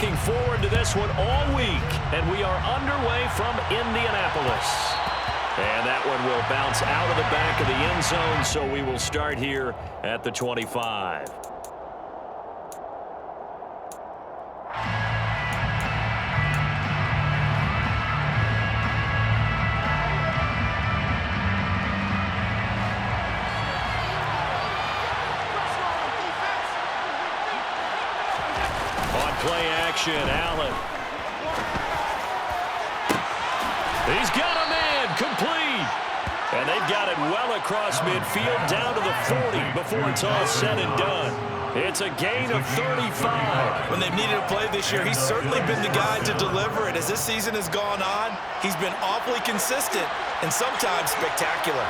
looking forward to this one all week, and we are underway from Indianapolis. And that one will bounce out of the back of the end zone, so we will start here at the 25. Play action, Allen. He's got a man, complete. And they've got it well across midfield, down to the 40 before it's all said and done. It's a gain of 35. When they've needed a play this year, he's certainly been the guy to deliver it. As this season has gone on, he's been awfully consistent and sometimes spectacular.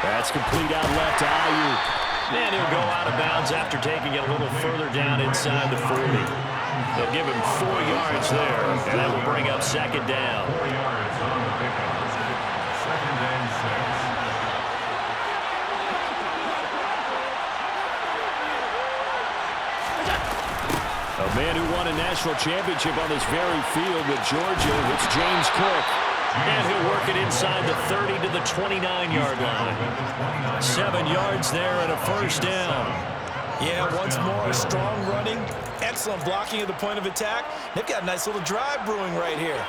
That's complete out left to Ayuk. And he'll go out of bounds after taking it a little further down inside the 40. They'll give him 4 yards there, and that will bring up second down. A man who won a national championship on this very field with Georgia, it's James Cook. And he'll work it inside the 30 to the 29-yard line. 7 yards there and a first down. Yeah, once more, strong running, excellent blocking at the point of attack. They've got a nice little drive brewing right here.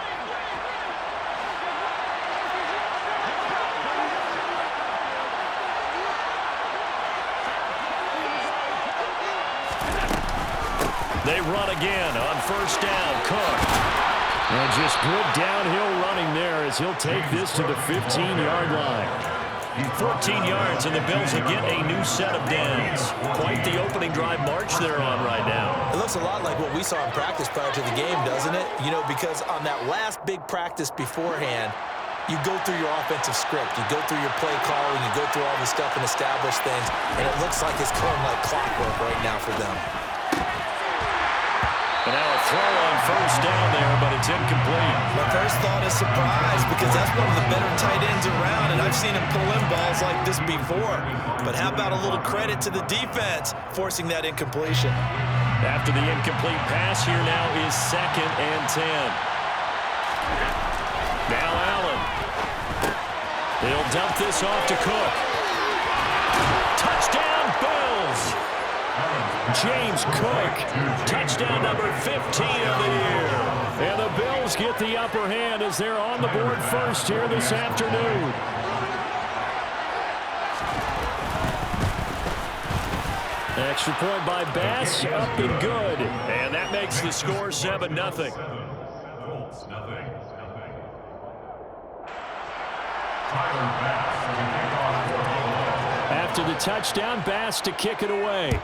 They run again on first down. Cook. And just good downhill running there as he'll take this to the 15-yard line. 14 yards, and the Bills will get a new set of downs. Quite the opening drive march they're on right now. It looks a lot like what we saw in practice prior to the game, doesn't it? You know, because on that last big practice beforehand, you go through your offensive script. You go through your play calling. You go through all the stuff and establish things. And it looks like it's going like clockwork right now for them. And now a throw on first down there, but it's incomplete. My first thought is surprise because that's one of the better tight ends around, and I've seen him pull in balls like this before. But how about a little credit to the defense forcing that incompletion? After the incomplete pass, here now is 2nd and 10. Now Allen. They'll dump this off to Cook. Touchdown, Bills! James Cook, touchdown number 15 of the year. And the Bills get the upper hand as they're on the board first here this afternoon. Extra point by Bass, up and good. And that makes the score 7-0. After the touchdown, Bass to kick it away.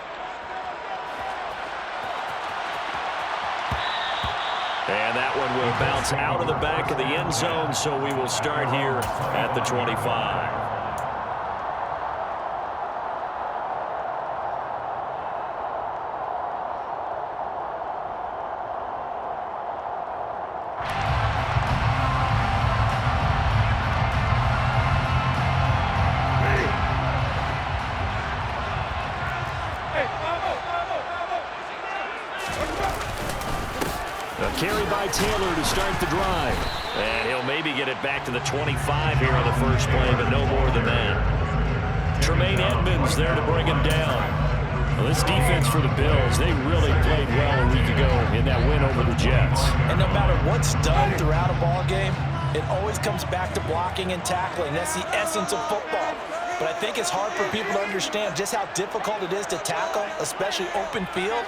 And that one will bounce out of the back of the end zone, so we will start here at the 25. Carry by Taylor to start the drive. And he'll maybe get it back to the 25 here on the first play, but no more than that. Tremaine Edmonds there to bring him down. Well, this defense for the Bills, they really played well a week ago in that win over the Jets. And no matter what's done throughout a ball game, it always comes back to blocking and tackling. That's the essence of football. But I think it's hard for people to understand just how difficult it is to tackle, especially open field.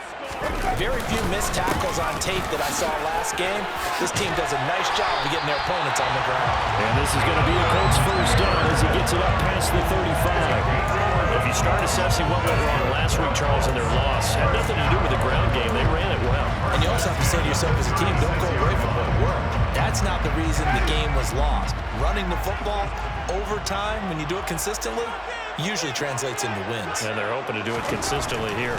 Very few missed tackles on tape that I saw last game. This team does a nice job of getting their opponents on the ground. And this is going to be a Colts first down as he gets it up past the 35. If you start assessing what went wrong last week, Charles, in their loss, had nothing to do with the ground game. They ran it well. And you also have to say to yourself as a team, don't go away from what worked. That's not the reason the game was lost. Running the football over time, when you do it consistently, usually translates into wins. And they're hoping to do it consistently here.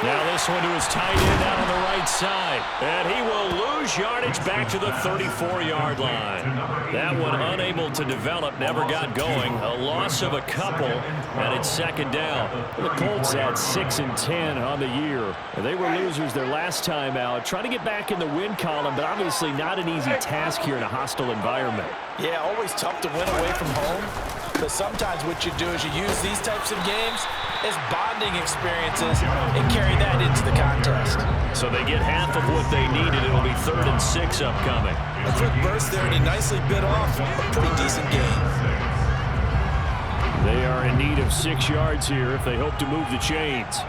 Now this one to his tight end out on the right side. And he will lose yardage back to the 34-yard line. That one unable to develop, never got going. A loss of a couple, and it's second down. The Colts had 6 and 10 on the year. They were losers their last time out. Trying to get back in the win column, but obviously not an easy task here in a hostile environment. Yeah, always tough to win away from home. But sometimes what you do is you use these types of games as bonding experiences and carry that into the contest. So they get half of what they needed. It'll be 3rd and 6 upcoming. A quick burst there, and he nicely bit off a pretty decent gain. They are in need of 6 yards here if they hope to move the chains.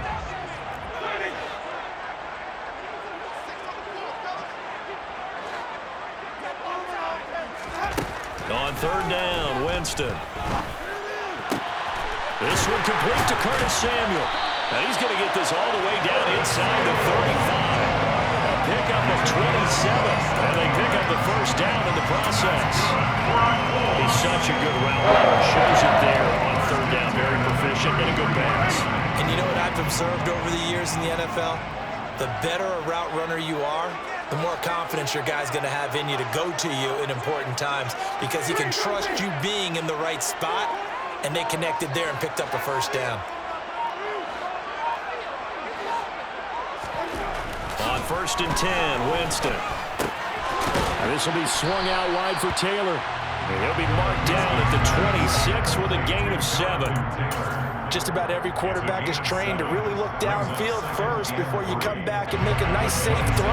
On 3rd down, Winston. This one complete to Curtis Samuel. And he's going to get this all the way down inside the 35. A pickup of 27. And they pick up the first down in the process. He's such a good route runner. Shows it there on 3rd down. Very proficient and a good pass. And you know what I've observed over the years in the NFL? The better a route runner you are, the more confidence your guy's going to have in you to go to you in important times, because he can trust you being in the right spot, and they connected there and picked up a first down. On 1st and 10, Winston. And this will be swung out wide for Taylor. And he'll be marked down at the 26 with a gain of 7. Just about every quarterback is trained to really look downfield first before you come back and make a nice, safe throw.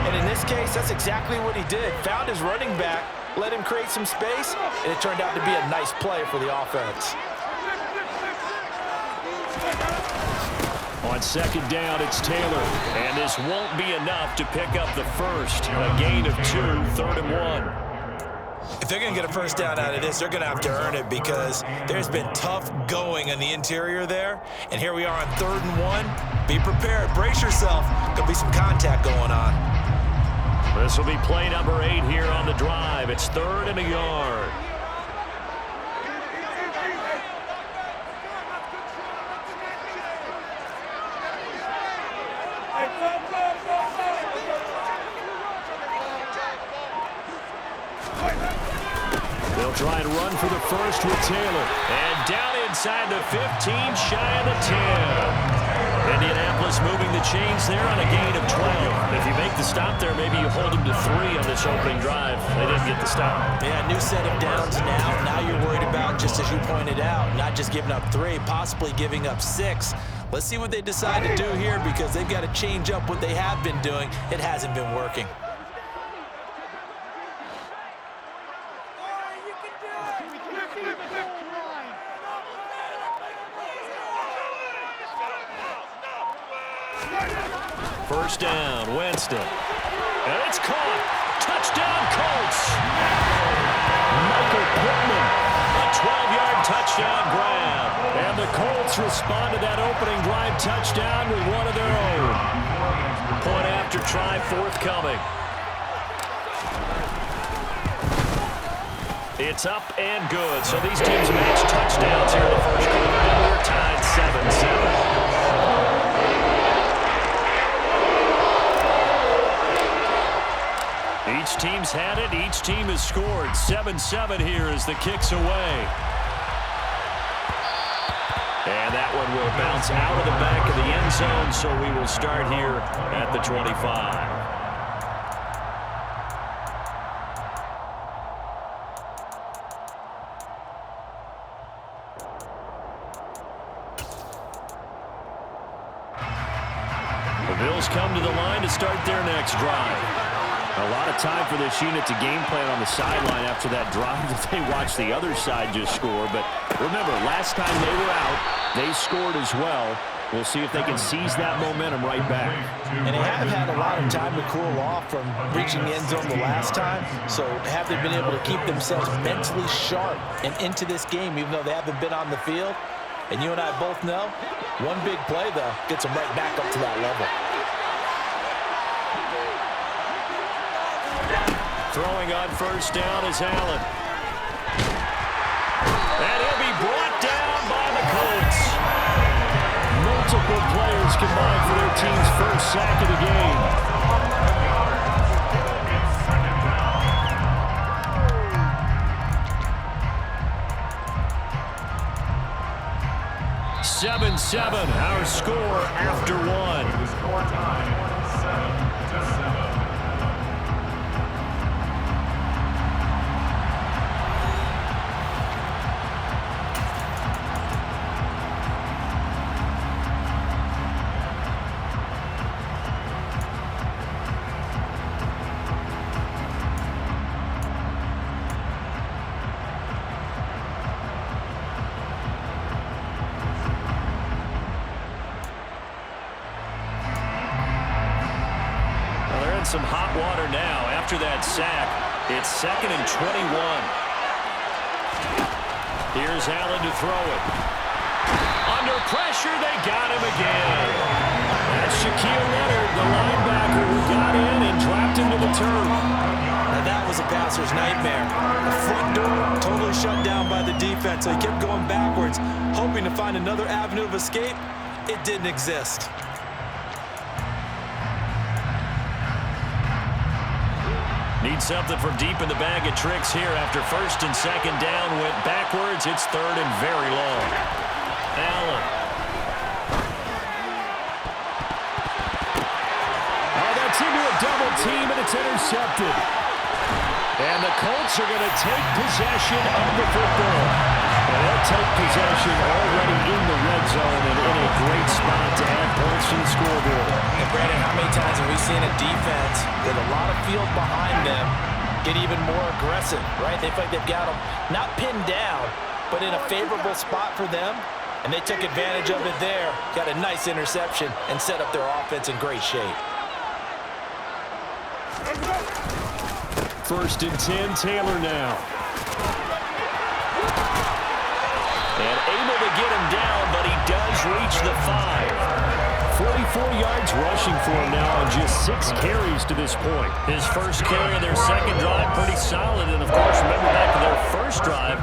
And in this case, that's exactly what he did. Found his running back, let him create some space, and it turned out to be a nice play for the offense. On 2nd down, it's Taylor. And this won't be enough to pick up the first. A gain of 2, 3rd and 1. If they're going to get a first down out of this, they're going to have to earn it, because there's been tough going on the interior there. And here we are on 3rd and 1. Be prepared. Brace yourself. Could be some contact going on. This will be play number 8 here on the drive. It's 3rd and a yard. They'll try and run for the first with Taylor. And down inside the 15, shy of the 10. Indianapolis moving the chains there on a gain of 12. If you make the stop there, maybe you hold them to 3 on this opening drive. They didn't get the stop. Yeah, new set of downs now. Now you're worried about, just as you pointed out, not just giving up 3, possibly giving up 6. Let's see what they decide to do here, because they've got to change up what they have been doing. It hasn't been working. First down, Winston. And it's caught. Touchdown, Colts. Michael Pittman. A 12-yard touchdown grab. And the Colts respond to that opening drive touchdown with one of their own. Point after try forthcoming. It's up and good. So these teams match touchdowns here in the first quarter. And we're tied 7-7. Each team's had it. Each team has scored. 7-7 here as the kick's away. And that one will bounce out of the back of the end zone, so we will start here at the 25. The Bills come to the line to start their next drive. A lot of time for this unit to game plan on the sideline after that drive that they watched the other side just score. But remember, last time they were out, they scored as well. We'll see if they can seize that momentum right back. And they have had a lot of time to cool off from reaching the end zone the last time. So have they been able to keep themselves mentally sharp and into this game, even though they haven't been on the field? And you and I both know, one big play, though, gets them right back up to that level. Throwing on first down is Allen. And he'll be brought down by the Colts. Multiple players combined for their team's first sack of the game. 7-7, our score after one. Score time, 7-7. Some hot water now after that sack. It's 2nd and 21. Here's Allen to throw it. Under pressure, they got him again. That's Shaquille Leonard, the linebacker, who got in and dropped into the turf. Now that was a passer's nightmare. The front door totally shut down by the defense, so he kept going backwards, hoping to find another avenue of escape. It didn't exist. Need something from deep in the bag of tricks here after 1st and 2nd down. Went backwards. It's 3rd and very long. Allen. Oh, that's into a double team, and it's intercepted. And the Colts are going to take possession of the football. And they'll take possession already in the red zone and in a great spot to add points to the scoreboard. And Brandon, how many times have we seen a defense with a lot of field behind them get even more aggressive, right? They feel like they've got them not pinned down, but in a favorable spot for them. And they took advantage of it there, got a nice interception, and set up their offense in great shape. 1st and 10, Taylor now. And able to get him down, but he does reach the 5. 44 yards rushing for him now on just 6 carries to this point. His first carry of their second drive, pretty solid. And, of course, remember back to their first drive,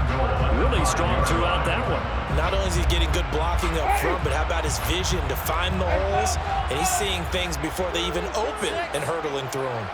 really strong throughout that one. Not only is he getting good blocking up front, but how about his vision to find the holes? And he's seeing things before they even open and hurdling through them.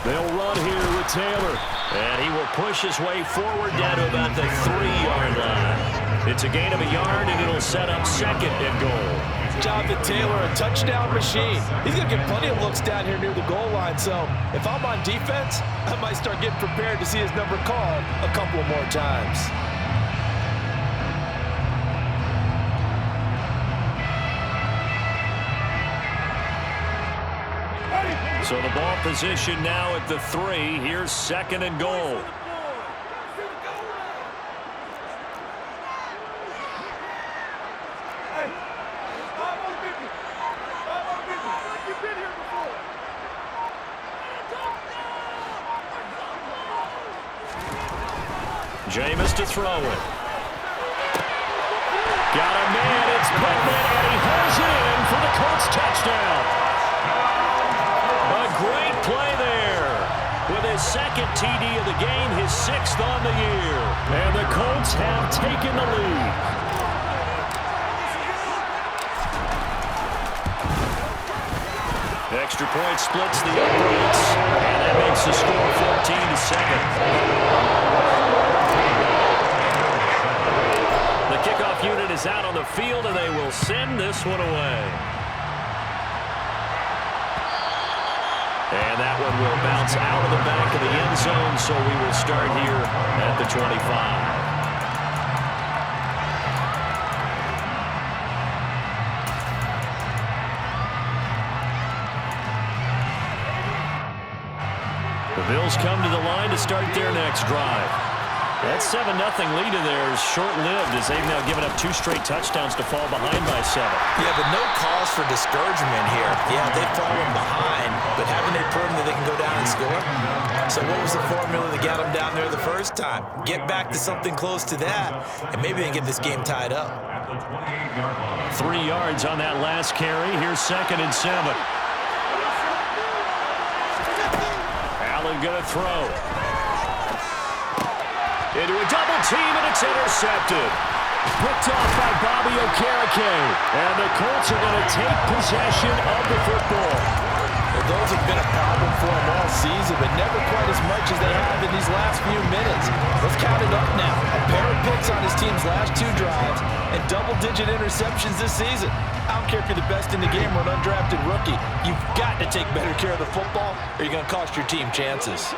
They'll run here with Taylor. And he will push his way forward down to about the 3-yard line. It's a gain of a yard, and it'll set up 2nd and goal. Jonathan Taylor, a touchdown machine. He's going to get plenty of looks down here near the goal line. So if I'm on defense, I might start getting prepared to see his number called a couple more times. So the ball position now at the 3. Here's 2nd and goal. Jameis to throw it. Got a man. It's Pittman, and he holds it in for the Colts touchdown. Great play there. With his 2nd TD of the game, his 6th on the year. And the Colts have taken the lead. Extra point splits the uprights. And that makes the score 14-7. The kickoff unit is out on the field, and they will send this one away. And that one will bounce out of the back of the end zone, so we will start here at the 25. The Bills come to the line to start their next drive. That 7-0 lead of theirs short-lived as they've now given up 2 straight touchdowns to fall behind by 7. Yeah, but no cause for discouragement here. Yeah, they've fallen behind, but haven't they proven that they can go down and score? So what was the formula that got them down there the first time? Get back to something close to that, and maybe they can get this game tied up. 3 yards on that last carry. Here's 2nd and 7. and going to throw. Into a double team, and it's intercepted. Picked off by Bobby Okereke. And the Colts are going to take possession of the football. Well, those have been a problem for them all season, but never quite as much as they have in these last few minutes. Let's count it up now. A pair of picks on his team's last 2 drives and double-digit interceptions this season. I don't care if you're the best in the game or an undrafted rookie. You've got to take better care of the football or you're going to cost your team chances.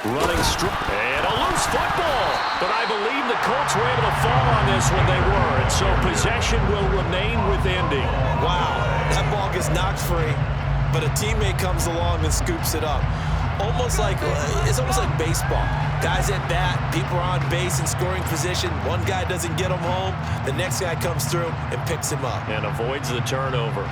Running straight, and a loose football. But I believe the Colts were able to fall on this when they were, and so possession will remain with Indy. Wow, that ball gets knocked free, but a teammate comes along and scoops it up. It's almost like baseball. Guys at bat, people are on base in scoring position. One guy doesn't get him home, the next guy comes through and picks him up. And avoids the turnover.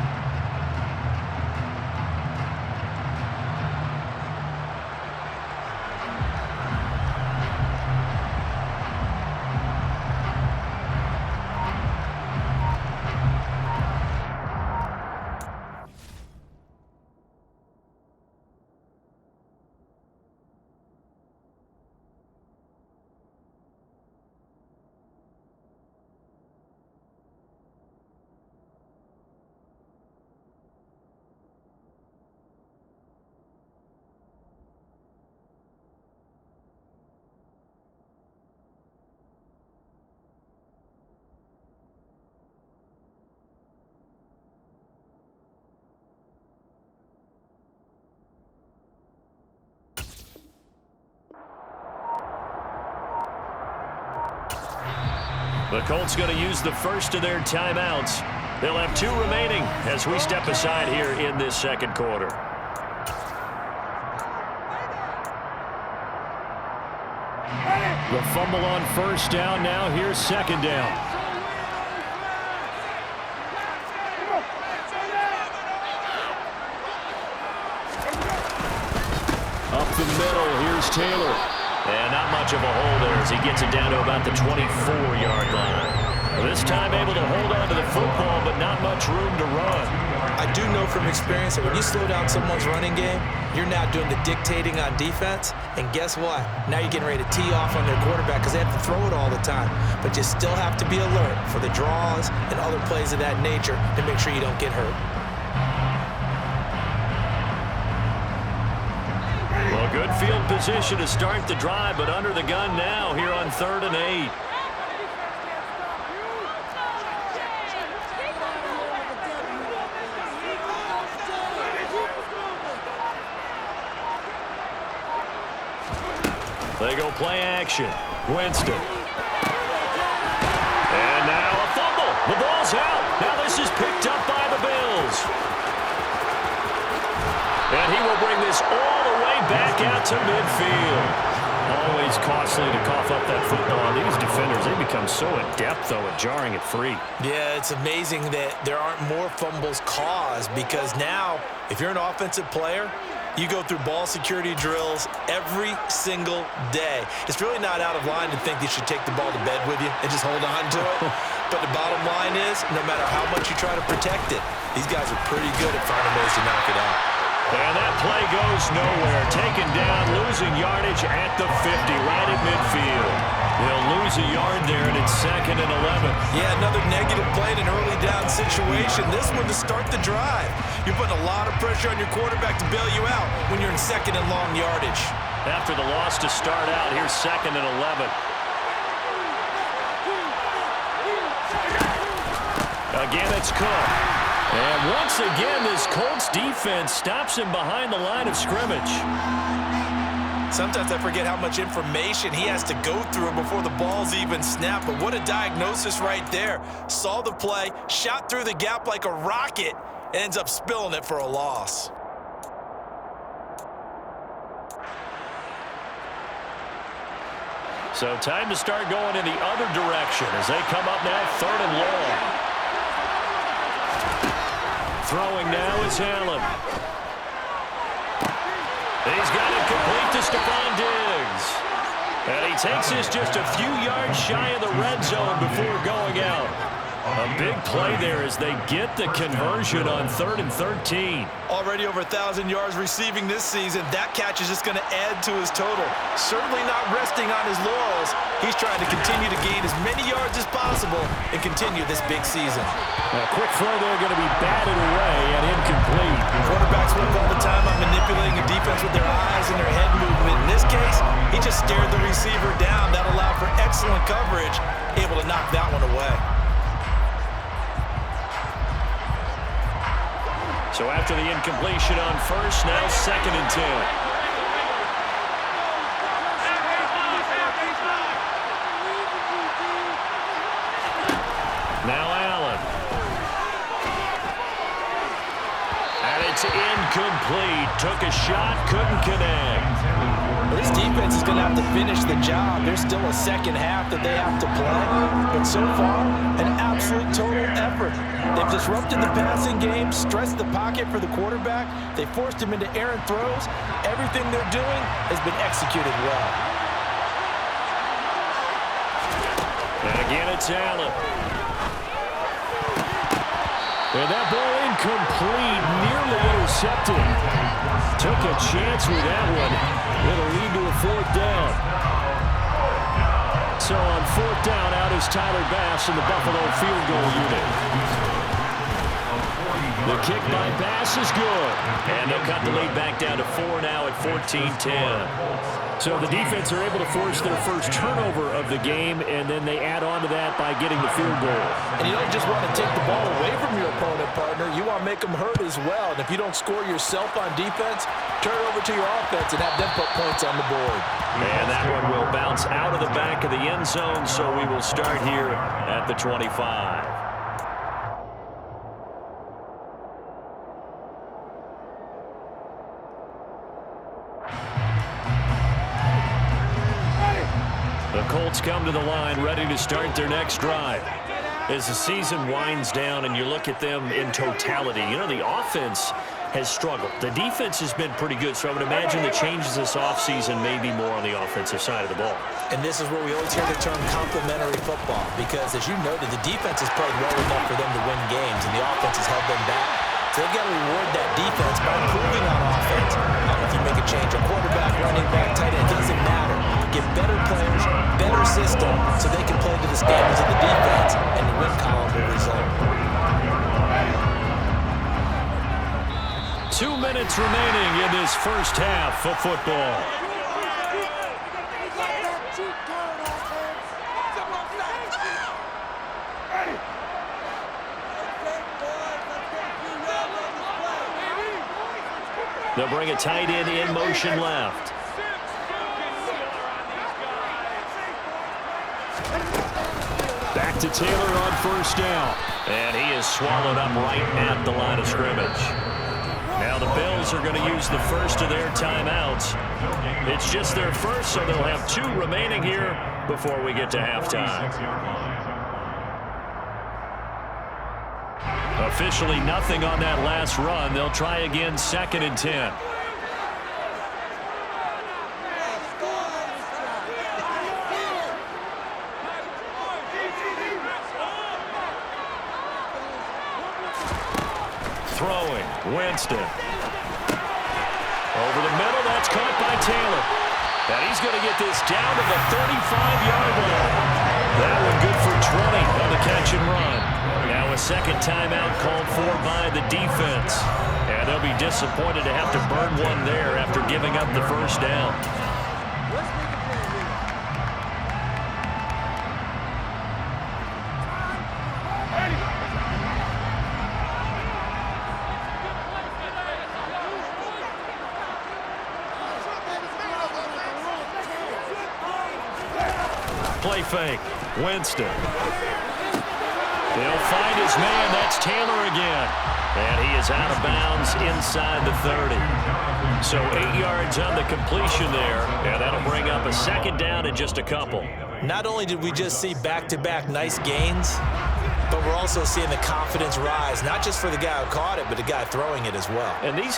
The Colts going to use the first of their timeouts. They'll have 2 remaining as we step aside here in this second quarter. The fumble on first down. Now here's second down. Up the middle, here's Taylor. And not much of a hole there as he gets it down to about the 24-yard line. This time able to hold on to the football, but not much room to run. I do know from experience that when you slow down someone's running game, you're now doing the dictating on defense. And guess what? Now you're getting ready to tee off on their quarterback because they have to throw it all the time. But you still have to be alert for the draws and other plays of that nature to make sure you don't get hurt. Well, good field position to start the drive, but under the gun now here on 3rd and 8. They go play action. Winston. And now a fumble. The ball's out. Now this is picked up by the Bills. And he will bring this all the way back out to midfield. Always costly to cough up that football. These defenders, they become so adept, though, at jarring it free. Yeah, it's amazing that there aren't more fumbles caused because now, if you're an offensive player, you go through ball security drills every single day. It's really not out of line to think you should take the ball to bed with you and just hold on to it. But the bottom line is, no matter how much you try to protect it, these guys are pretty good at finding ways to knock it out. And that play goes nowhere. Taken down, losing yardage at the 50, right at midfield. They'll lose a yard there, and it's 2nd and 11. Yeah, another negative play in an early down situation. This one to start the drive. You're putting a lot of pressure on your quarterback to bail you out when you're in 2nd and long yardage. After the loss to start out, here's 2nd and 11. Again, it's Cook. And once again, this Colts defense stops him behind the line of scrimmage. Sometimes I forget how much information he has to go through before the ball's even snapped. But what a diagnosis right there. Saw the play, shot through the gap like a rocket, and ends up spilling it for a loss. So time to start going in the other direction as they come up now 3rd and long. Throwing now is Allen. He's got it complete to Stephon Diggs. And he takes this just a few yards shy of the red zone before going out. A big play there as they get the conversion on 3rd and 13. Already over 1,000 yards receiving this season. That catch is just going to add to his total. Certainly not resting on his laurels. He's trying to continue to gain as many yards as possible and continue this big season. A quick throw there going to be batted away and incomplete. Quarterbacks work all the time on manipulating a defense with their eyes and their head movement. In this case, he just stared the receiver down. That allowed for excellent coverage, able to knock that one away. So after the incompletion on first, now 2nd and 10. Now Allen. And it's incomplete. Took a shot, couldn't connect. This defense is going to have to finish the job. There's still a second half that they have to play. But so far, an absolute total effort. They've disrupted the passing game, stressed the pocket for the quarterback. They forced him into errant throws. Everything they're doing has been executed well. And again, it's Allen. And that ball incomplete, nearly intercepted. Took a chance with that one. It'll lead to a 4th down. So on 4th down, out is Tyler Bass in the Buffalo field goal unit. The kick by Bass is good. And they'll cut the lead back down to 4 now at 14-10. So the defense are able to force their first turnover of the game, and then they add on to that by getting the field goal. And you don't just want to take the ball away from your opponent, partner. You want to make them hurt as well. And if you don't score yourself on defense, turn it over to your offense and have them put points on the board. And that one will bounce out of the back of the end zone, so we will start here at the 25. The Colts come to the line ready to start their next drive. As the season winds down and you look at them in totality, you know, the offense has struggled. The defense has been pretty good, so I would imagine the changes this offseason may be more on the offensive side of the ball. And this is where we always hear the term complementary football, because as you noted, the defense has played well enough for them to win games, and the offense has held them back. So they've got to reward that defense by improving on offense. If you make a change, a quarterback, running back, tight end, it doesn't matter. Get better players, better system, so they can play to the standards of the defense, and the win column will result. 2 minutes remaining in this first half of football. They'll bring a tight end in motion left. Back to Taylor on first down. And he is swallowed up right at the line of scrimmage. Now the Bills are going to use the first of their timeouts. It's just their first, so they'll have 2 remaining here before we get to halftime. Officially nothing on that last run. They'll try again 2nd and 10. Throwing, Winston. Over the middle, that's caught by Taylor. And he's going to get this down to the 35-yard line. That one good for 20 on the catch and run. Now a second timeout called for by the defense. And they'll be disappointed to have to burn one there after giving up the first down. Play fake. Winston. They'll find his man. That's Taylor again. And he is out of bounds inside the 30. So 8 yards on the completion there, and that'll bring up a second down in just a couple. Not only did we just see back-to-back nice gains, but we're also seeing the confidence rise, not just for the guy who caught it, but the guy throwing it as well. And these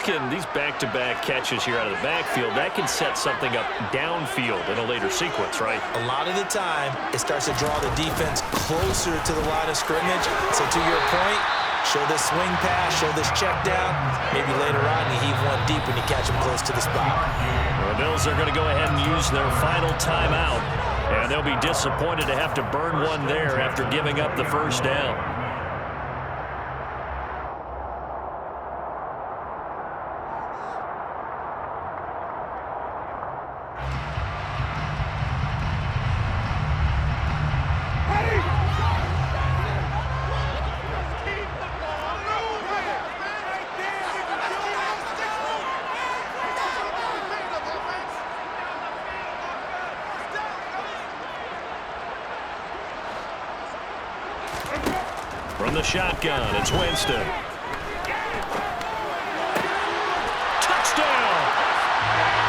back-to-back catches here out of the backfield, that can set something up downfield in a later sequence, right? A lot of the time, it starts to draw the defense closer to the line of scrimmage. So to your point, show this swing pass, show this check down. Maybe later on you heave one deep when you catch him close to the spot. The Bills are going to go ahead and use their final timeout. And they'll be disappointed to have to burn one there after giving up the first down. From the shotgun, it's Winston. Touchdown!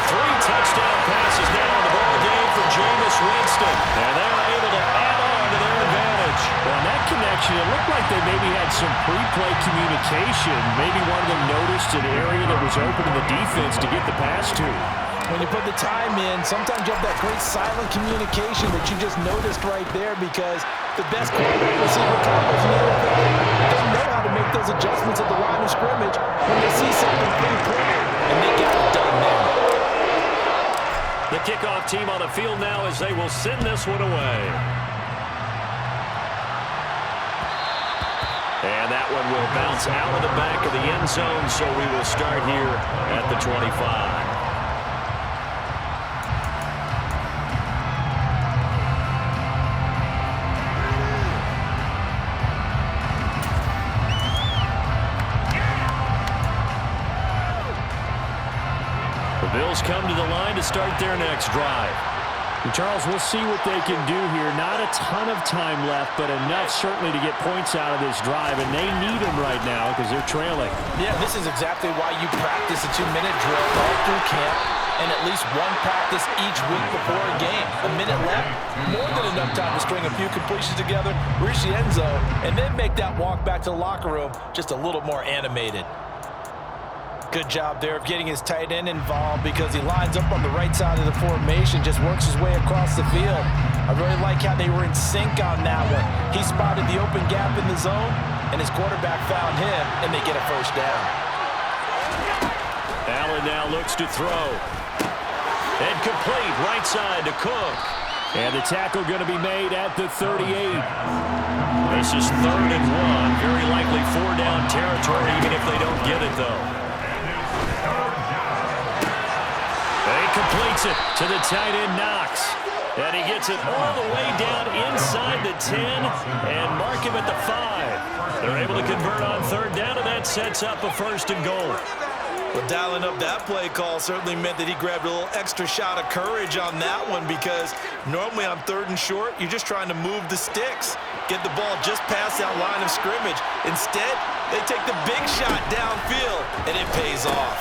3 touchdown passes now in the ball game for Jameis Winston. And they're able to add on to their advantage. Well, in that connection, it looked like they maybe had some pre-play communication. Maybe one of them noticed an area that was open in the defense to get the pass to. When you put the time in, sometimes you have that great silent communication that you just noticed right there, because the best quarterback receiver combos in the NFL, they know how to make those adjustments at the line of scrimmage when they see something pre-play, and they got it done there. The kickoff team on the field now as they will send this one away. And that one will bounce out of the back of the end zone, so we will start here at the 25. Bills come to the line to start their next drive. And Charles, we'll see what they can do here. Not a ton of time left, but enough certainly to get points out of this drive, and they need them right now because they're trailing. Yeah, this is exactly why you practice a 2-minute drill all through camp and at least one practice each week before a game. A minute left, more than enough time to string a few completions together, reach the end zone, and then make that walk back to the locker room just a little more animated. Good job there of getting his tight end involved, because he lines up on the right side of the formation, just works his way across the field. I really like how they were in sync on that one. He spotted the open gap in the zone, and his quarterback found him, and they get a first down. Allen now looks to throw. And complete, right side to Cook. And the tackle going to be made at the 38. This is 3rd and 1. Very likely 4-down territory, even if they don't get it, though. He completes it to the tight end, Knox. And he gets it all the way down inside the 10 and mark him at the 5. They're able to convert on 3rd down, and that sets up a 1st and goal. Well, dialing up that play call certainly meant that he grabbed a little extra shot of courage on that one, because normally on 3rd and short, you're just trying to move the sticks, get the ball just past that line of scrimmage. Instead, they take the big shot downfield, and it pays off.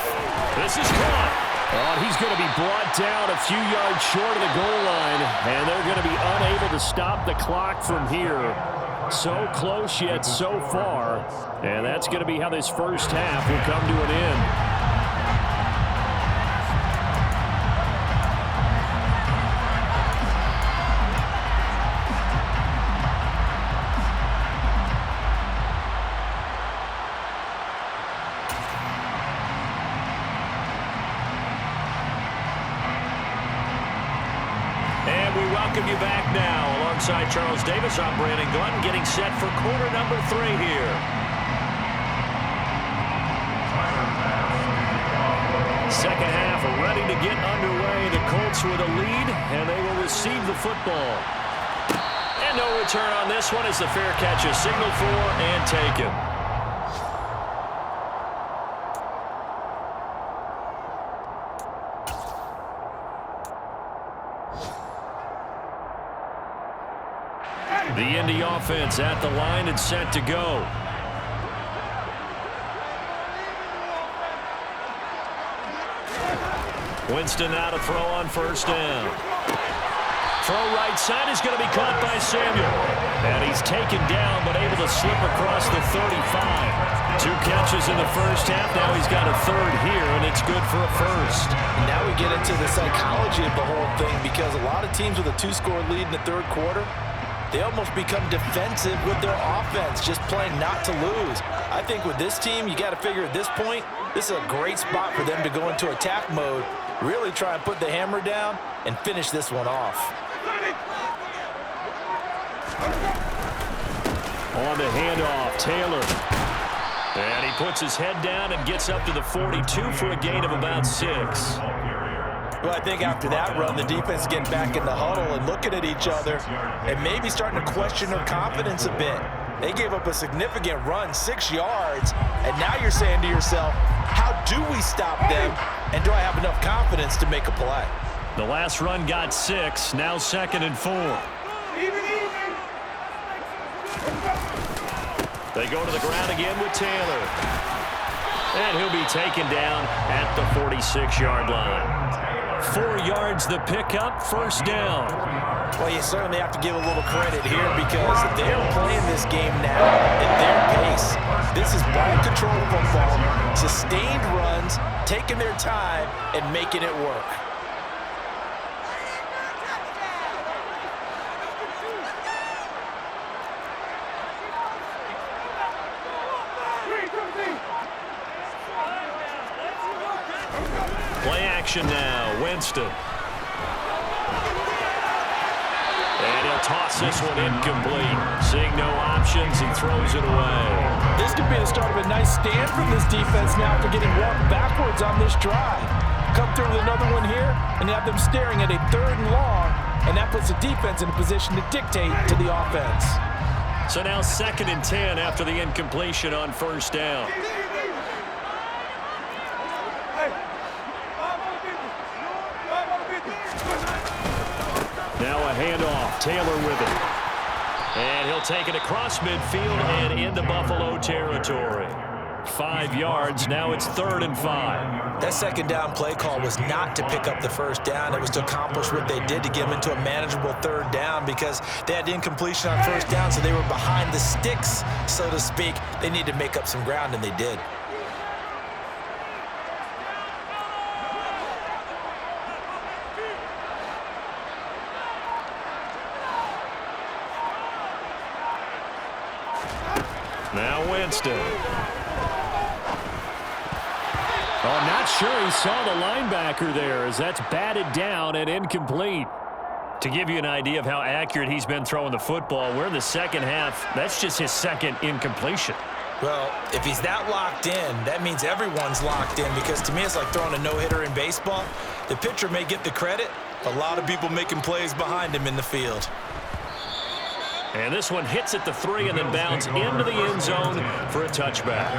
This is caught. Oh, he's going to be brought down a few yards short of the goal line, and they're going to be unable to stop the clock from here. So close yet so far, and that's going to be how this first half will come to an end. Welcome you back now. Alongside Charles Davis, I'm Brandon Glenn, getting set for quarter number 3 here. Second half ready to get underway. The Colts with a lead, and they will receive the football. And no return on this one as the fair catch is signaled for and taken. The Indy offense at the line and set to go. Winston now to throw on first down. Throw right side is going to be caught by Samuel. And he's taken down, but able to slip across the 35. 2 catches in the first half. Now he's got a third here, and it's good for a first. And now we get into the psychology of the whole thing, because a lot of teams with a 2-score lead in the third quarter, they almost become defensive with their offense, just playing not to lose. I think with this team, you got to figure at this point, this is a great spot for them to go into attack mode, really try and put the hammer down and finish this one off. On the handoff, Taylor. And he puts his head down and gets up to the 42 for a gain of about 6. Well, I think after that run, the defense getting back in the huddle and looking at each other and maybe starting to question their confidence a bit. They gave up a significant run, 6 yards, and now you're saying to yourself, how do we stop them, and do I have enough confidence to make a play? The last run got 6, now 2nd and 4. They go to the ground again with Taylor. And he'll be taken down at the 46-yard line. 4 yards the pickup, first down. Well, you certainly have to give a little credit here, because they're playing this game now at their pace. This is ball control football, sustained runs, taking their time, and making it work. Play action now, Winston. And he'll toss this one incomplete. Seeing no options, he throws it away. This could be the start of a nice stand from this defense now after getting walked backwards on this drive. Come through with another one here and have them staring at a 3rd and long, and that puts the defense in a position to dictate to the offense. So now 2nd and 10 after the incompletion on first down. Now a handoff, Taylor with it. And he'll take it across midfield and into Buffalo territory. 5 yards, now it's 3rd and 5. That 2nd down play call was not to pick up the first down. It was to accomplish what they did to get them into a manageable 3rd down, because they had incompletion on first down, so they were behind the sticks, so to speak. They needed to make up some ground, and they did. Now Winston. Oh, I'm not sure he saw the linebacker there, as that's batted down and incomplete. To give you an idea of how accurate he's been throwing the football, we're in the second half. That's just his 2nd incompletion. Well, if he's that locked in, that means everyone's locked in, because to me it's like throwing a no-hitter in baseball. The pitcher may get the credit, a lot of people making plays behind him in the field. And this one hits at the 3 and then bounds into the end zone for a touchback.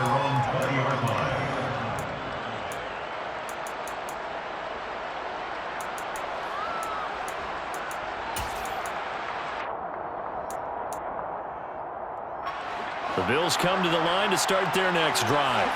The Bills come to the line to start their next drive.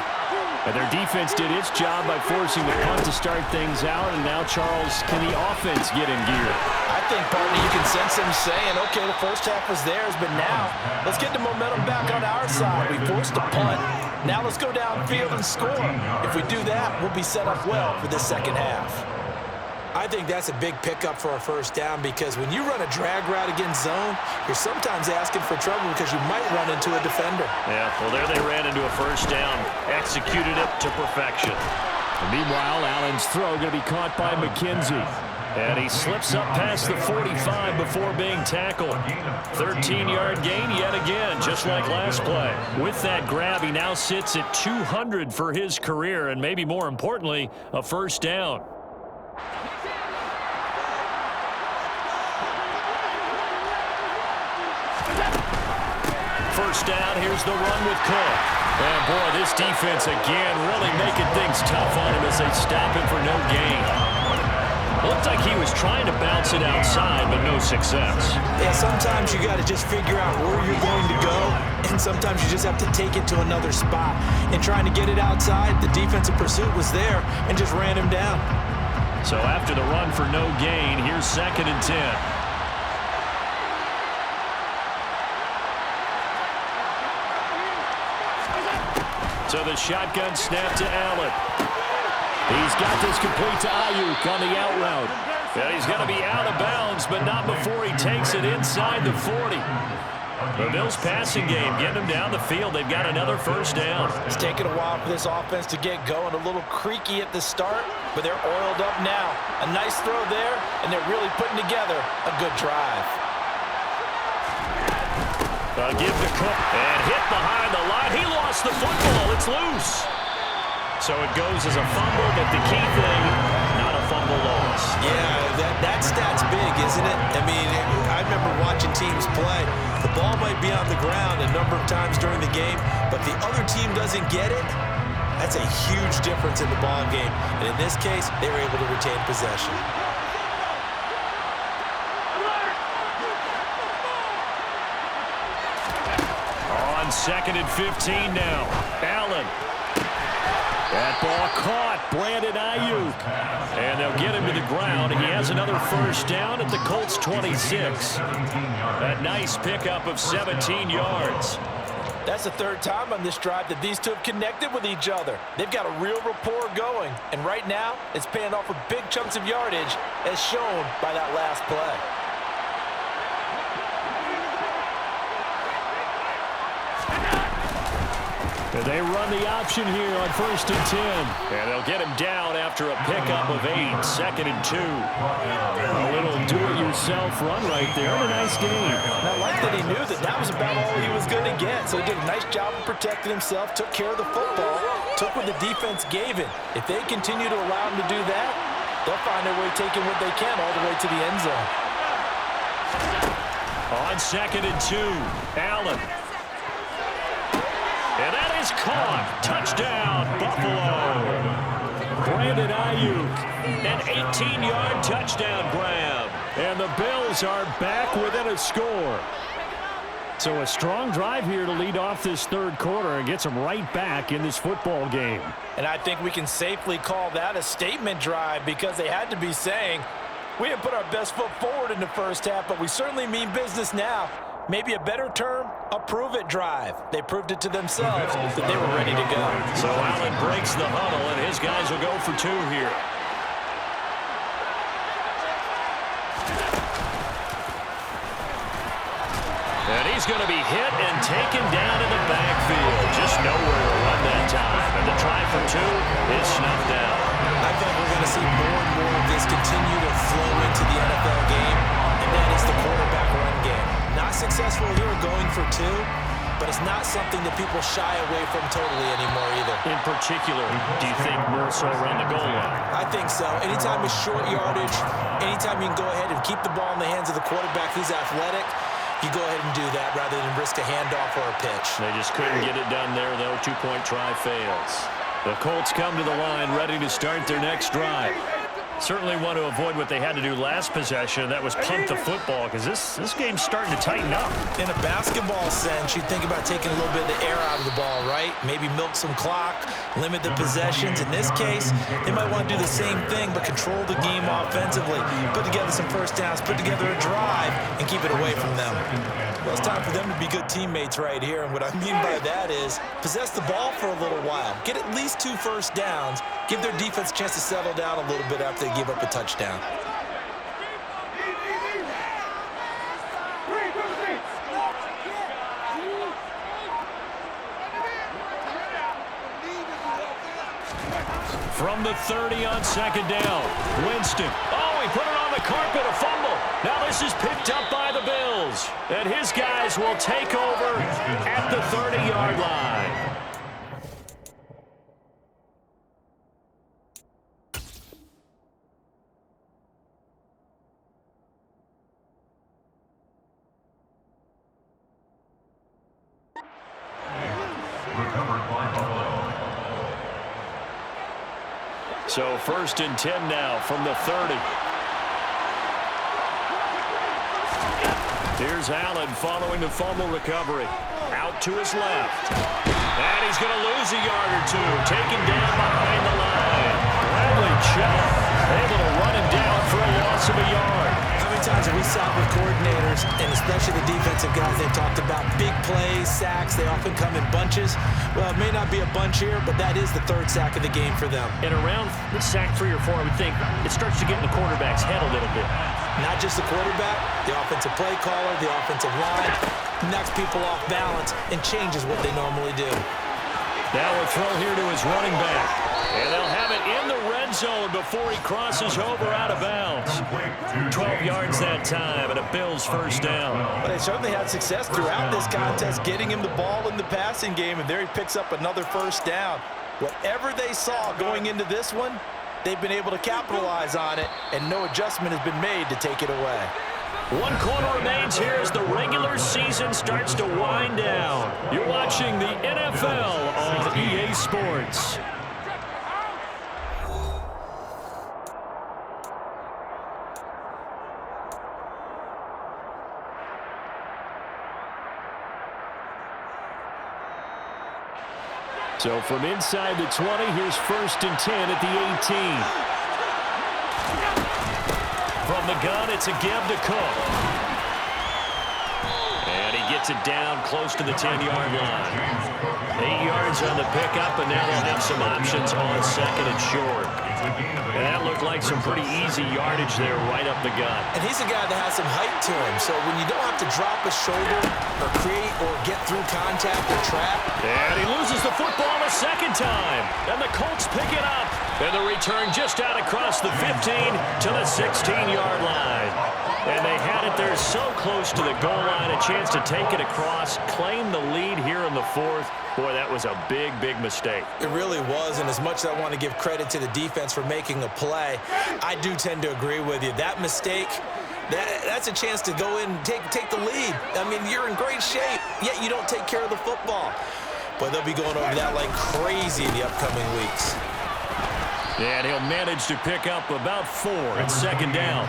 And their defense did its job by forcing the punt to start things out. And now, Charles, can the offense get in gear? I think, partner, you can sense them saying, okay, the first half was theirs, but now let's get the momentum back on our side. We forced a punt. Now let's go downfield and score. If we do that, we'll be set up well for this second half. I think that's a big pickup for a first down, because when you run a drag route against zone, you're sometimes asking for trouble because you might run into a defender. Yeah, well, there they ran into a first down, executed it to perfection. And meanwhile, Allen's throw going to be caught by McKenzie. And he slips up past the 45 before being tackled. 13-yard gain yet again, just like last play. With that grab, he now sits at 200 for his career, and maybe more importantly, a first down. First down, here's the run with Cook. And boy, this defense again really making things tough on him as they stop him for no gain. Looked like he was trying to bounce it outside, but no success. Yeah, sometimes you got to just figure out where you're going to go, and sometimes you just have to take it to another spot. And trying to get it outside, the defensive pursuit was there and just ran him down. So after the run for no gain, here's 2nd and 10. So the shotgun snap to Allen. He's got this complete to Ayuk on the out route. And he's going to be out of bounds, but not before he takes it inside the 40. The Bills passing game getting them down the field. They've got another first down. It's taken a while for this offense to get going. A little creaky at the start, but they're oiled up now. A nice throw there, and they're really putting together a good drive. Give to Cook, and hit behind the line. He lost the football. It's loose. So it goes as a fumble, but the key thing, not a fumble loss. Yeah, that stat's big, isn't it? I mean, I remember watching teams play. The ball might be on the ground a number of times during the game, but the other team doesn't get it. That's a huge difference in the ball game. And in this case, they were able to retain possession. On 2nd and 15 now. Allen. That ball caught. Brandon Ayuk. And they'll get him to the ground. He has another first down at the Colts 26. A nice pickup of 17 yards. That's the 3rd time on this drive that these two have connected with each other. They've got a real rapport going. And right now, it's paying off for big chunks of yardage, as shown by that last play. They run the option here on 1st and 10. And they'll get him down after a pickup of 8. 2nd and 2. A little do-it-yourself run right there. And a nice game. And I like that he knew that that was about all he was going to get. So he did a nice job of protecting himself, took care of the football, took what the defense gave him. If they continue to allow him to do that, they'll find their way taking what they can all the way to the end zone. On 2nd and 2, Allen. And that is caught. Touchdown, Buffalo. Brandon Ayuk, an 18-yard touchdown grab. And the Bills are back within a score. So a strong drive here to lead off this 3rd quarter and gets them right back in this football game. And I think we can safely call that a statement drive, because they had to be saying, we didn't put our best foot forward in the first half, but we certainly mean business now. Maybe a better term, a prove-it drive. They proved it to themselves that they were ready to go. So Allen breaks the huddle, and his guys will go for 2 here. And he's going to be hit and taken down in the backfield. Just nowhere to run that time. And the try for 2 is snuffed out. I thought we're going to see more and more of this continue to flow into the NFL game, and that is the quarterback run game. Not successful here going for 2, but it's not something that people shy away from totally anymore either. In particular, do you think more so around the goal line? I think so. Anytime it's short yardage, anytime you can go ahead and keep the ball in the hands of the quarterback who's athletic, you go ahead and do that rather than risk a handoff or a pitch. They just couldn't get it done there, though. 2-point try fails. The Colts come to the line ready to start their next drive. Certainly want to avoid what they had to do last possession. That was punt the football, because this game's starting to tighten up. In a basketball sense, you think about taking a little bit of the air out of the ball, right? Maybe milk some clock, limit the possessions. In this case, they might want to do the same thing, but control the game offensively. Put together some first downs, put together a drive, and keep it away from them. Well, it's time for them to be good teammates right here, and what I mean by that is possess the ball for a little while. Get at least 2 first downs. Give their defense a chance to settle down a little bit after they give up a touchdown. From the 30 on 2nd down, Winston. Oh, he put it on the carpet, a fumble. Now this is picked up by the Bills. And his guys will take over at the 30-yard line. So 1st and 10 now from the 30. Here's Allen following the fumble recovery. Out to his left. And he's going to lose a yard or 2. Taken down behind the line. Bradley Chubb able to times have we sat with coordinators, and especially the defensive guys, they talked about big plays, sacks. They often come in bunches. Well, it may not be a bunch here, but that is the third sack of the game for them. And around sack 3 or 4, I would think it starts to get in the quarterback's head a little bit. Not just the quarterback, the offensive play caller, the offensive line, knocks people off balance and changes what they normally do. Now a throw here to his running back. And they'll have it in the red zone before he crosses over out of bounds. 12 yards that time and a Bills first down. But they certainly had success throughout this contest, getting him the ball in the passing game, and there he picks up another first down. Whatever they saw going into this one, they've been able to capitalize on it, and no adjustment has been made to take it away. 1 quarter remains here as the regular season starts to wind down. You're watching the NFL on EA Sports. So from inside the 20, here's 1st and 10 at the 18. From the gun, it's a give to Cook. And he gets it down close to the 10-yard line. 8 yards on the pickup, and now they'll have some options on 2nd and short. And that looked like some pretty easy yardage there right up the gut. And he's a guy that has some height to him, so when you don't have to drop a shoulder or create or get through contact or trap. And he loses the football a second time. And the Colts pick it up. And the return just out across the 15 to the 16-yard line. And they had it there so close to the goal line, a chance to take it across, claim the lead here in the 4th. Boy, that was a big, big mistake. It really was, and as much as I want to give credit to the defense for making a play, I do tend to agree with you. That mistake, that's a chance to go in and take the lead. I mean, you're in great shape, yet you don't take care of the football. But they'll be going over that like crazy in the upcoming weeks. And he'll manage to pick up about 4 at 2nd down.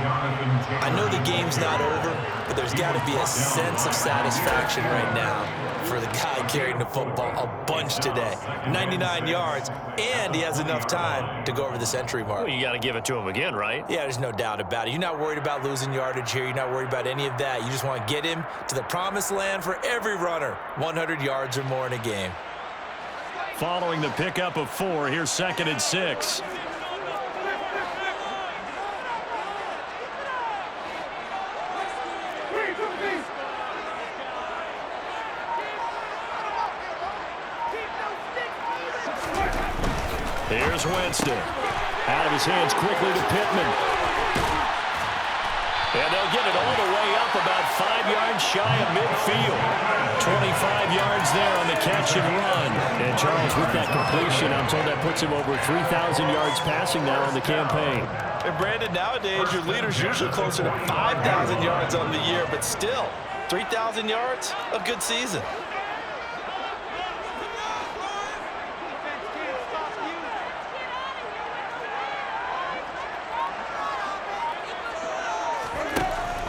I know the game's not over, but there's got to be a sense of satisfaction right now for the guy carrying the football a bunch today. 99 yards, and he has enough time to go over the century mark. Well, you got to give it to him again, right? Yeah, there's no doubt about it. You're not worried about losing yardage here. You're not worried about any of that. You just want to get him to the promised land for every runner, 100 yards or more in a game. Following the pickup of 4, here's 2nd and 6. Here's Winston. Out of his hands quickly to Pittman. And they'll get it all the way up about 5 yards shy of midfield. 25 yards there on the catch and run. And Charles, with that completion, I'm told that puts him over 3,000 yards passing now on the campaign. And Brandon, nowadays your leader's usually closer to 5,000 yards on the year, but still, 3,000 yards, a good season.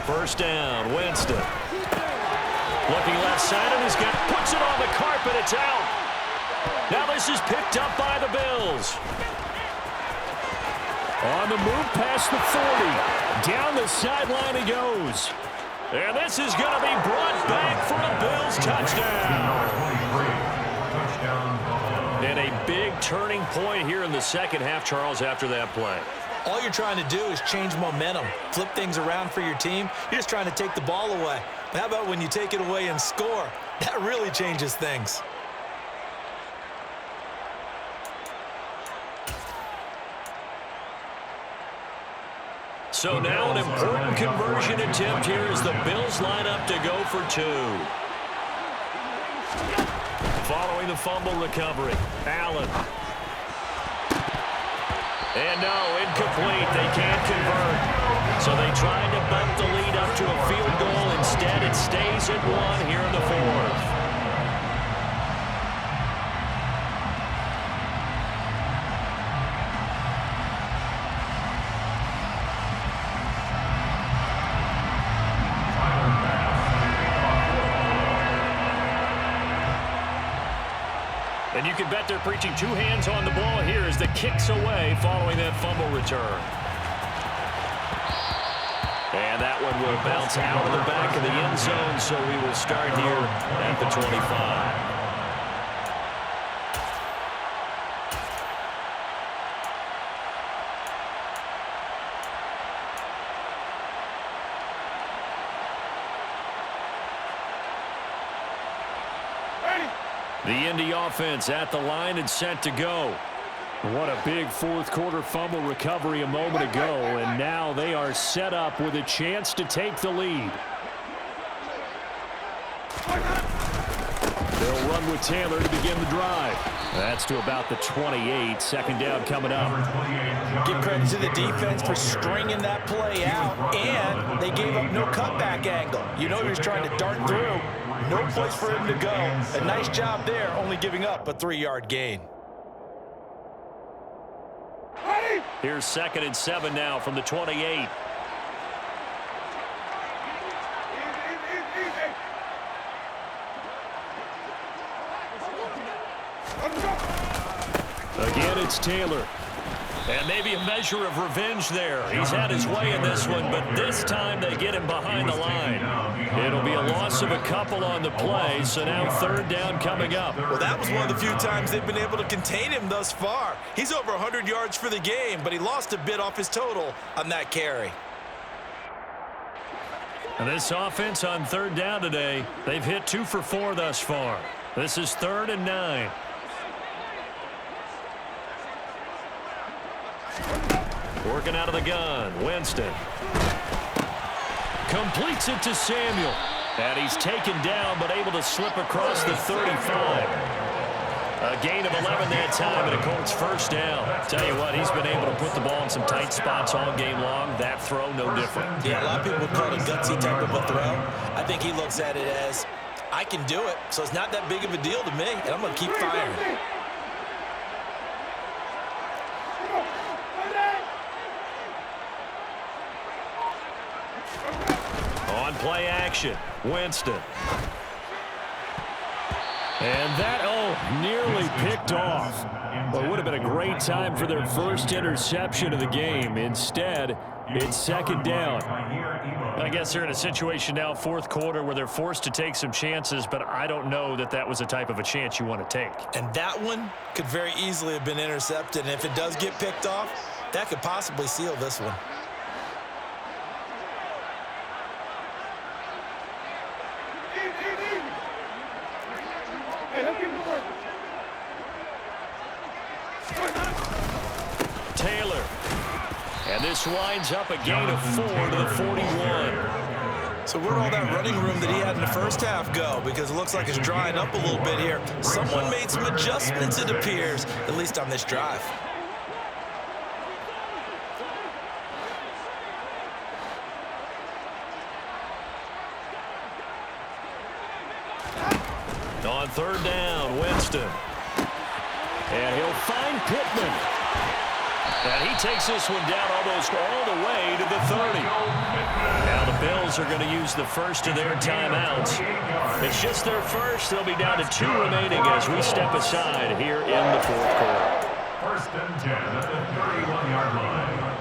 First down, Winston. Looking left side, and he's puts it on the carpet. It's out. Now this is picked up by the Bills. On the move past the 40. Down the sideline he goes. And this is going to be brought back for a Bills touchdown. And a big turning point here in the second half, Charles, after that play. All you're trying to do is change momentum, flip things around for your team. You're just trying to take the ball away. But how about when you take it away and score? That really changes things. So now an important conversion attempt here as the Bills line up to go for 2. Following the fumble recovery, Allen. And no, incomplete. They can't convert. So they tried to bump the lead up to a field goal. Instead, it stays at 1 here in the 4th. And you can bet they're preaching 2 hands on the ball here as the kick's away following that fumble return. And that one will bounce out of the back of the end zone, so we will start here at the 25. The Indy offense at the line and set to go. What a big fourth quarter fumble recovery a moment ago, and now they are set up with a chance to take the lead. They'll run with Taylor to begin the drive. That's to about the 28. Second down coming up. Give credit to the defense for stringing that play out, and they gave up no cutback angle. You know he was trying to dart through. No place for him to go. A nice job there, only giving up a 3-yard gain. Here's 2nd and 7 now from the 28. Again, it's Taylor. And maybe a measure of revenge there. He's had his way in this one, but this time they get him behind the line. It'll be a loss of a couple on the play, so now 3rd down coming up. Well, that was one of the few times they've been able to contain him thus far. He's over 100 yards for the game, but he lost a bit off his total on that carry. And this offense on 3rd down today, they've hit 2 for 4 thus far. This is 3rd and 9. Working out of the gun, Winston. Completes it to Samuel. And he's taken down, but able to slip across the 35. A gain of 11 that time, and a Colts first down. Tell you what, he's been able to put the ball in some tight spots all game long. That throw, no different. Yeah, a lot of people would call it a gutsy type of a throw. I think he looks at it as, I can do it, so it's not that big of a deal to me, and I'm going to keep firing. On play action, Winston. And that, nearly picked off. Well, it would have been a great time for their first interception of the game. Instead, it's 2nd down. I guess they're in a situation now, 4th quarter, where they're forced to take some chances, but I don't know that that was the type of a chance you want to take. And that one could very easily have been intercepted, and if it does get picked off, that could possibly seal this one. Taylor. And this winds up a gain of 4 to the 41. So where'd all that running room that he had in the first half go? Because it looks like it's drying up a little bit here. Someone made some adjustments, it appears, at least on this drive. On 3rd down, Winston. And he'll find Pittman. And he takes this one down almost all the way to the 30. Now the Bills are going to use the first of their timeouts. It's just their first. They'll be down to 2 remaining as we step aside here in the 4th quarter. 1st and 10 at the 31-yard line.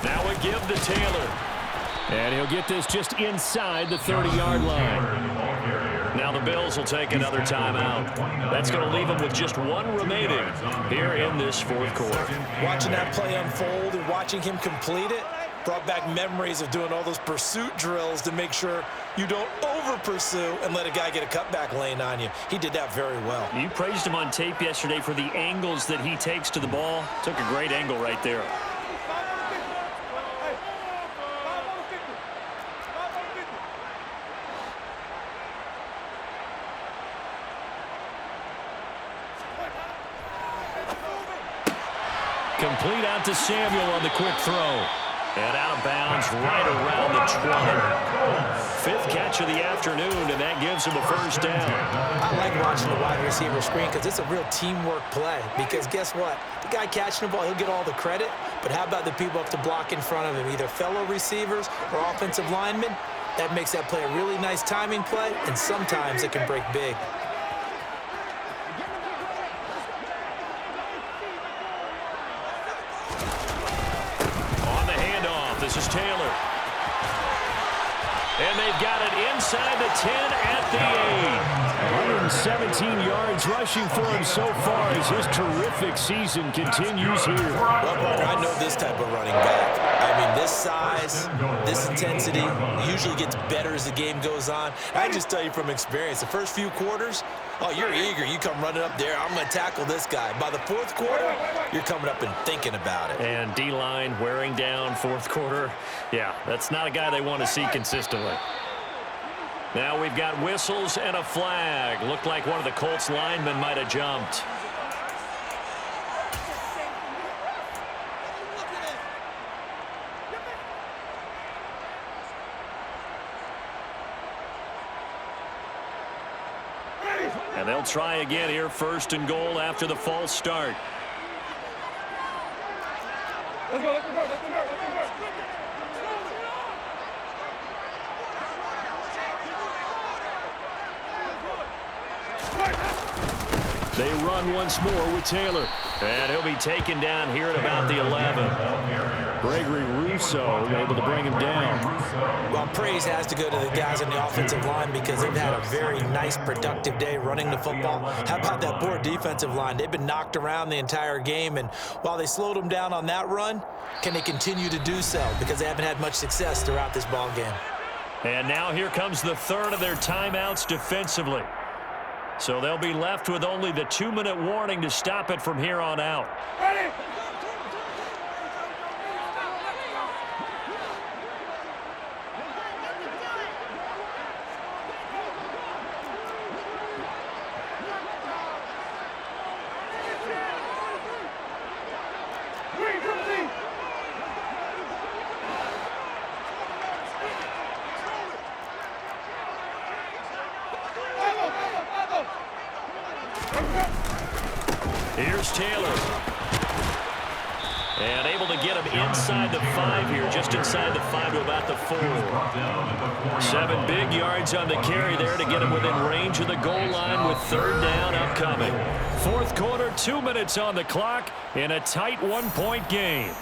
Now a give to Taylor. And he'll get this just inside the 30-yard line. Now the Bills will take another timeout. That's going to leave them with just 1 remaining here in this 4th quarter. Watching that play unfold and watching him complete it brought back memories of doing all those pursuit drills to make sure you don't over-pursue and let a guy get a cutback lane on you. He did that very well. You praised him on tape yesterday for the angles that he takes to the ball. Took a great angle right there. Complete out to Samuel on the quick throw. And out of bounds right around the 20. Fifth catch of the afternoon, and that gives him a first down. I like watching the wide receiver screen because it's a real teamwork play. Because guess what? The guy catching the ball, he'll get all the credit. But how about the people up to block in front of him, either fellow receivers or offensive linemen? That makes that play a really nice timing play, and sometimes it can break big. On the handoff, this is Taylor. And they've got it inside the 10 at the 8. 117 yards rushing for him so far as his terrific season continues here. Well, partner, I know this type of running back. I mean, this size, this intensity usually gets better as the game goes on. I just tell you from experience, the first few quarters, oh, you're eager. You come running up there, I'm going to tackle this guy. By the fourth quarter, you're coming up and thinking about it. And D-line wearing down fourth quarter. Yeah, that's not a guy they want to see consistently. Now we've got whistles and a flag. Looked like one of the Colts linemen might have jumped. And they'll try again here, first and goal after the false start. They run once more with Taylor. And he'll be taken down here at about the 11. Gregory Rousseau able to bring him down. Well, praise has to go to the guys on the offensive line because they've had a very nice, productive day running the football. How about that poor defensive line? They've been knocked around the entire game, and while they slowed them down on that run, can they continue to do so? Because they haven't had much success throughout this ball game. And now here comes the third of their timeouts defensively. So they'll be left with only the 2-minute warning to stop it from here on out. Ready? Here's Taylor. And able to get him inside the 5 here, just inside the 5 to about the 4. 7 big yards on the carry there to get him within range of the goal line with third down upcoming. Fourth quarter, 2 minutes on the clock in a tight 1-point game.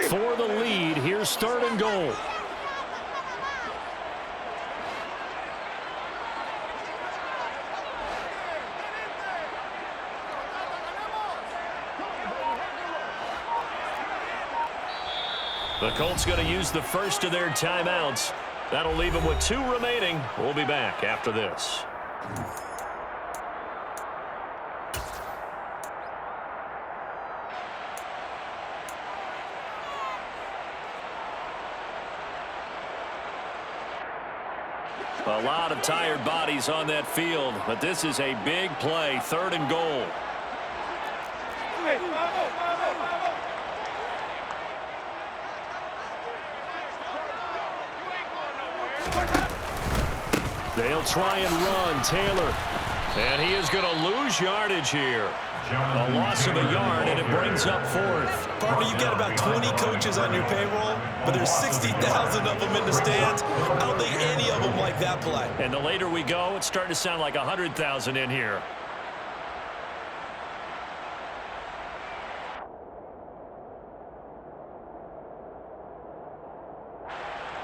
For the lead, here's third and goal. The Colts going to use the first of their timeouts. That'll leave them with 2 remaining. We'll be back after this. A lot of tired bodies on that field, but this is a big play, third and goal. They'll try and run Taylor, and he is going to lose yardage here. A loss of a yard, and it brings up fourth. Partner, you got about 20 coaches on your payroll, but there's 60,000 of them in the stands. I don't think any of them like that play. And the later we go, it's starting to sound like 100,000 in here.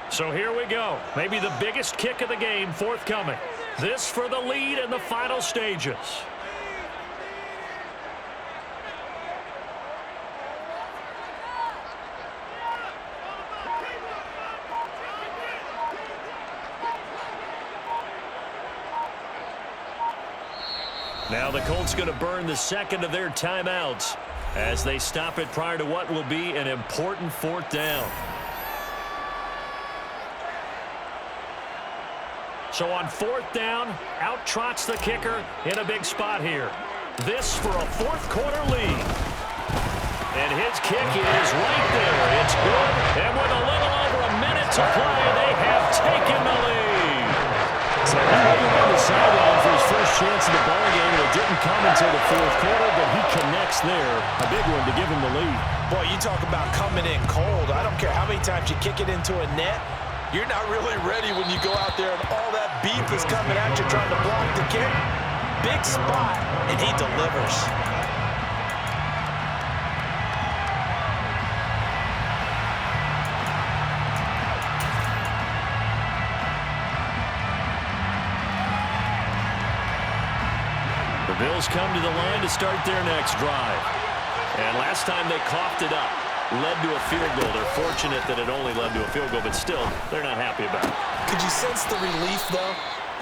So here we go. Maybe the biggest kick of the game forthcoming. This for the lead in the final stages. Now the Colts going to burn the second of their timeouts as they stop it prior to what will be an important fourth down. So on fourth down, out trots the kicker in a big spot here. This for a fourth quarter lead. And his kick is right there. It's good. And with a little over a minute to play, they have taken the lead. So waiting on the sideline for his first chance of the ball game. It didn't come until the fourth quarter, but he connects there. A big one to give him the lead. Boy, you talk about coming in cold. I don't care how many times you kick it into a net. You're not really ready when you go out there and all that beef is coming at you trying to block the kick. Big spot, and he delivers. The Bills come to the line to start their next drive. And last time they coughed it up, led to a field goal. They're fortunate that it only led to a field goal, but still, they're not happy about it. Could you sense the relief, though,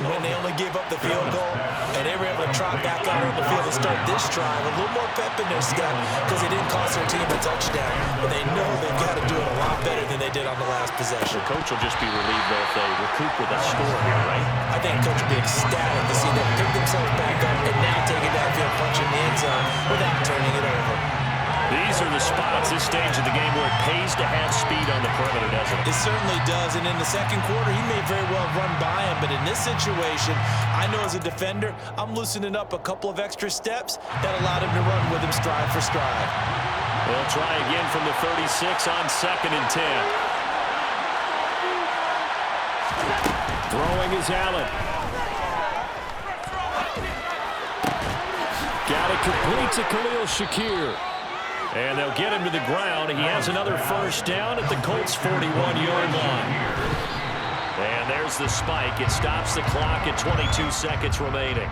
when they only gave up the field goal and they were able to trot back out on the field and start this drive? A little more pep in their step because they didn't cost their team a touchdown. But they know they've got to do it a lot better than they did on the last possession. The coach will just be relieved, though, if they recoup with a score here, right? I think the coach will be ecstatic to see them pick themselves back up and now take it downfield, punch in the end zone without turning it over. These are the spots, this stage of the game, where it pays to have speed on the perimeter, doesn't it? It certainly does, and in the second quarter, he may very well run by him, but in this situation, I know as a defender, I'm loosening up a couple of extra steps that allowed him to run with him stride for stride. They'll try again from the 36 on 2nd and 10. Throwing is Allen. Got it complete to Khalil Shakir. And they'll get him to the ground. He has another first down at the Colts' 41-yard line. And there's the spike. It stops the clock at 22 seconds remaining.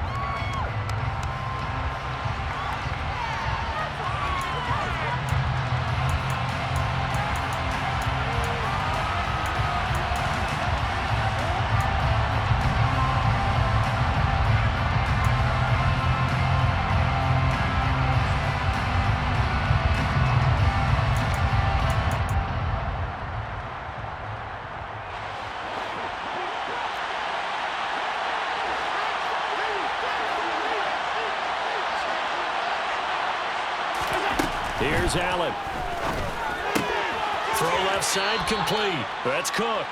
Here's Allen. Throw left side complete. That's Cook.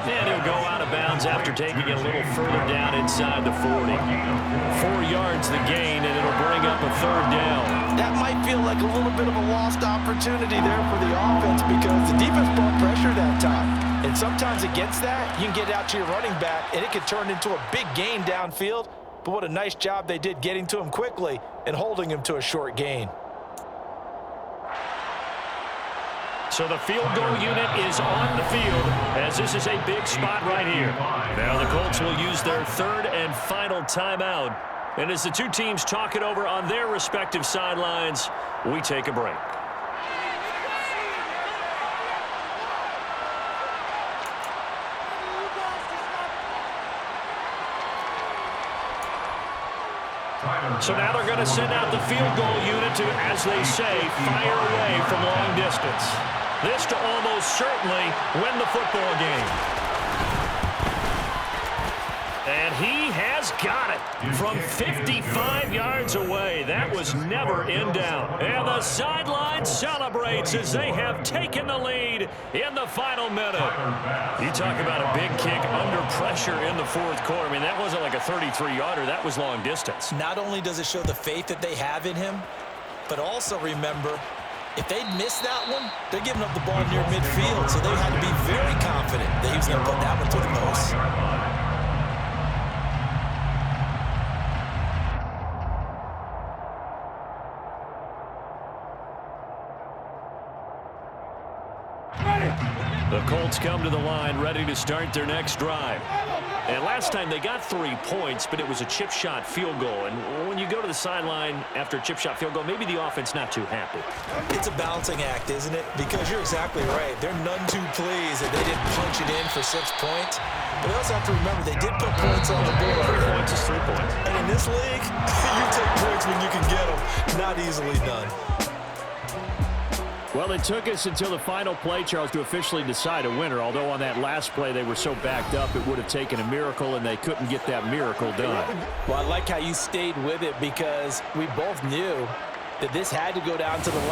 And he'll go out of bounds after taking it a little further down inside the 40. 4 yards the gain, and it'll bring up a third down. That might feel like a little bit of a lost opportunity there for the offense because the defense brought pressure that time. And sometimes against that, you can get out to your running back, and it can turn into a big gain downfield. But what a nice job they did getting to him quickly and holding him to a short gain. So the field goal unit is on the field as this is a big spot right here. Now the Colts will use their third and final timeout. And as the two teams talk it over on their respective sidelines, we take a break. So now they're going to send out the field goal unit to, as they say, fire away from long distance. This to almost certainly win the football game. And he has got it from 55 yards away. That was never in doubt. And the sideline celebrates as they have taken the lead in the final minute. You talk about a big kick under pressure in the fourth quarter. I mean, that wasn't like a 33-yarder. That was long distance. Not only does it show the faith that they have in him, but also remember, if they'd missed that one, they're giving up the ball near midfield, so they had to be very confident that he was going to put that one to the post. Ready. The Colts come to the line ready to start their next drive. And last time they got 3 points, but it was a chip shot field goal. And when you go to the sideline after a chip shot field goal, maybe the offense not too happy. It's a balancing act, isn't it? Because you're exactly right. They're none too pleased that they didn't punch it in for 6 points. But we also have to remember they did put points on the board. 3 points is 3 points. And in this league, you take points when you can get them. Not easily done. Well, it took us until the final play, Charles, to officially decide a winner. Although on that last play they were so backed up, it would have taken a miracle, and they couldn't get that miracle done. Well, I like how you stayed with it because we both knew that this had to go down to the last.